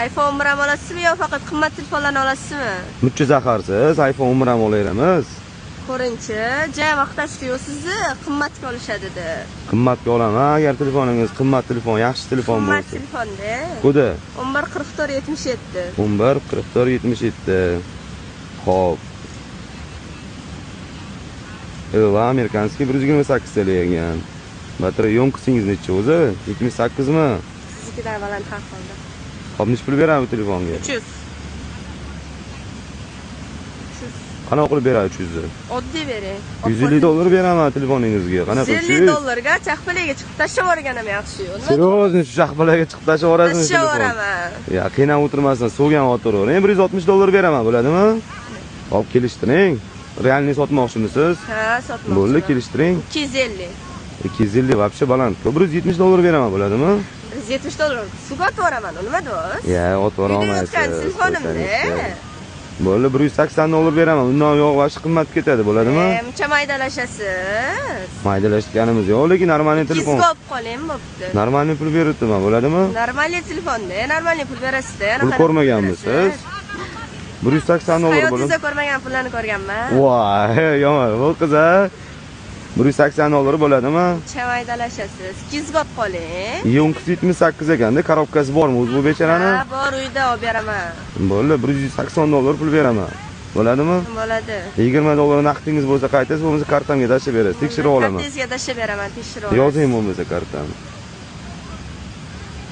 iPhone 11 ham olasizmi yo faqat qimmat telefonlarni olasizmi? Mucha zaharsiz, iPhone 11 ham olaveramiz. Ko'rinchi, jay maqtashdi-yu sizni qimmatga olishadi-da. Qimmatga olaman, agar telefoningiz qimmat telefon, yaxshi telefon bo'lsa. Qimmat telefonda. Ko'da 11 44 77. 11 44 77. Xo'p. Va amerikanskiy 128 ekan. Batarya yomqisingiz necha o'zi? 78 mi? Siznikidan baland har holda. Xo'p, nech pul beramiz telefonga? 300. Qanaqa qilib beradi 300 ni? Oddiy bering. $150 beraman telefoningizga. Qanaqa qilib? $150 ga chaqpalaga chiqib tashlab yuborgan ham yaxshi-yu. Seriozni shu chaqpalaga chiqib tashlab yuborasizmi? Tashlab yuboraman. Ya, qiynab o'tirmasdan, so'gan o'tiravering. $160 beraman, bo'ladimi? Hop, kelishtiring. Realni sotmoqchimisiz? Ha, sotmoqchiman. Bo'ldi, kelishtiring. 250. 250 вообще baland. $170 beraman, bo'ladimi? $170. Suvga otib yuboraman, nima do'st? Ya, otib yubora olmaysiz. Telefonimda. Bo'ldi, $180 beraman. Undan yo'q, vashi qimmat ketadi, bo'ladimi? Muncha maydalashasiz. Maydalashganimiz yo'q, lekin normalniy telefon. Sizga olib qoling, bo'pti. Normalniy pul beribman, bo'ladimi? Normalniy telefonda, normalniy pul berasiz-da. Pul ko'rmaganmisiz? $180 bo'ladi. Hayotingizda ko'rmagan pullarni ko'rganman. Voy, yomon, bu qiz-a. $180 bo'ladimi? Chamaydalashasiz. Sizga olib qoling. Yo'nqisi 78 ekanda, korobkasi bormi o'zi bu bechorani? Ha, bor, uyda olib beraman. Bo'ldi, $180 pul beraman. Bo'ladimi? Bo'ladi. $20 naqdingiz bo'lsa qaytasiz, bo'lmasa kartamga tashlab berasiz. Tekshirib olaman. Kartingizga tashlab beraman, tekshirib olaman. Yozing bo'lmasa kartamni.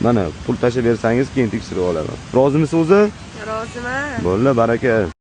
Mana pul tashlab bersangiz, keyin tekshirib olaman. Rozimisiz o'zi? Roziman. Bo'ldi, baraka.